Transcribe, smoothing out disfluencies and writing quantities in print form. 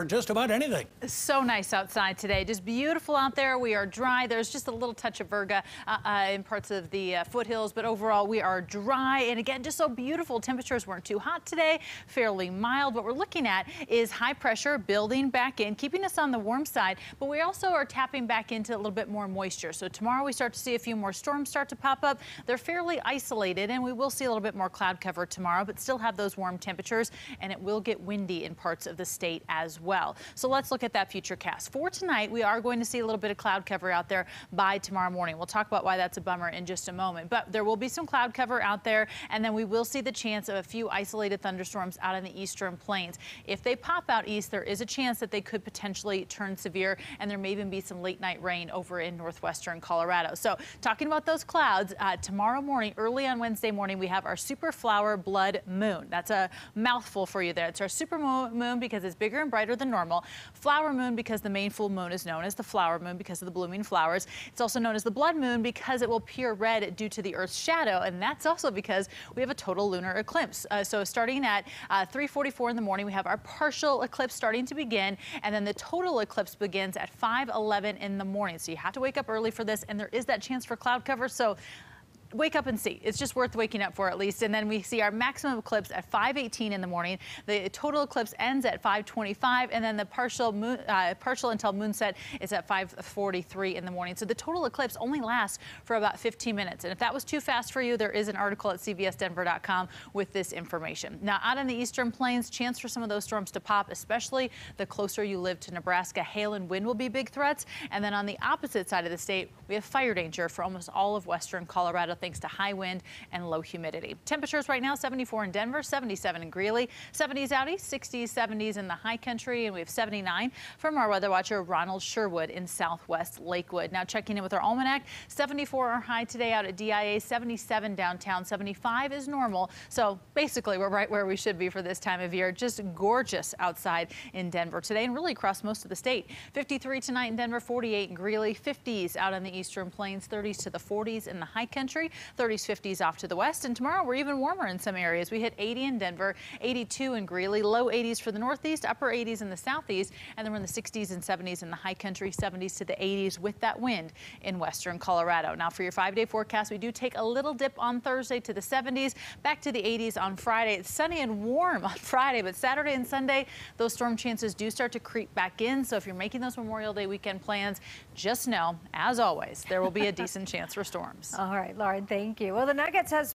For just about anything. So nice outside today. Just beautiful out there. We are dry. There's just a little touch of virga in parts of the foothills, but overall we are dry. And again, just so beautiful. Temperatures weren't too hot today, fairly mild. What we're looking at is high pressure building back in, keeping us on the warm side, but we also are tapping back into a little bit more moisture. So tomorrow we start to see a few more storms start to pop up. They're fairly isolated, and we will see a little bit more cloud cover tomorrow, but still have those warm temperatures, and it will get windy in parts of the state as well. So let's look at that future cast. For tonight, we are going to see a little bit of cloud cover out there by tomorrow morning. We'll talk about why that's a bummer in just a moment, but there will be some cloud cover out there, and then we will see the chance of a few isolated thunderstorms out in the eastern plains. If they pop out east, there is a chance that they could potentially turn severe, and there may even be some late night rain over in northwestern Colorado. So talking about those clouds, tomorrow morning, early on Wednesday morning, we have our super flower blood moon. That's a mouthful for you there. It's our super moon because it's bigger and brighter than normal. Flower moon because the main full moon is known as the flower moon because of the blooming flowers. It's also known as the blood moon because it will appear red due to the Earth's shadow, and that's also because we have a total lunar eclipse. So starting at 3:44 in the morning, we have our partial eclipse starting to begin, and then the total eclipse begins at 5:11 in the morning. So you have to wake up early for this, and there is that chance for cloud cover. So wake up and see. It's just worth waking up for at least. And then we see our maximum eclipse at 5:18 in the morning. The total eclipse ends at 5:25, and then the partial until moonset is at 5:43 in the morning. So the total eclipse only lasts for about 15 minutes. And if that was too fast for you, there is an article at cbsdenver.com with this information. Now, out in the eastern plains, chance for some of those storms to pop, especially the closer you live to Nebraska. Hail and wind will be big threats. And then on the opposite side of the state, we have fire danger for almost all of western Colorado, thanks to high wind and low humidity. Temperatures right now, 74 in Denver, 77 in Greeley, 70s out east, 60s, 70s in the high country, and we have 79 from our weather watcher Ronald Sherwood in southwest Lakewood. Now checking in with our almanac, 74 are high today out at DIA, 77 downtown, 75 is normal. So basically we're right where we should be for this time of year. Just gorgeous outside in Denver today and really across most of the state. 53 tonight in Denver, 48 in Greeley, 50s out on the eastern plains, 30s to the 40s in the high country. 30s, 50s off to the west, and tomorrow we're even warmer in some areas. We hit 80 in Denver, 82 in Greeley, low 80s for the northeast, upper 80s in the southeast, and then we're in the 60s and 70s in the high country, 70s to the 80s with that wind in western Colorado. Now for your 5-day forecast, we do take a little dip on Thursday to the 70s, back to the 80s on Friday. It's sunny and warm on Friday, but Saturday and Sunday, those storm chances do start to creep back in. So if you're making those Memorial Day weekend plans, just know, as always, there will be a decent chance for storms. All right, Lauren, thank you. Well, the Nuggets has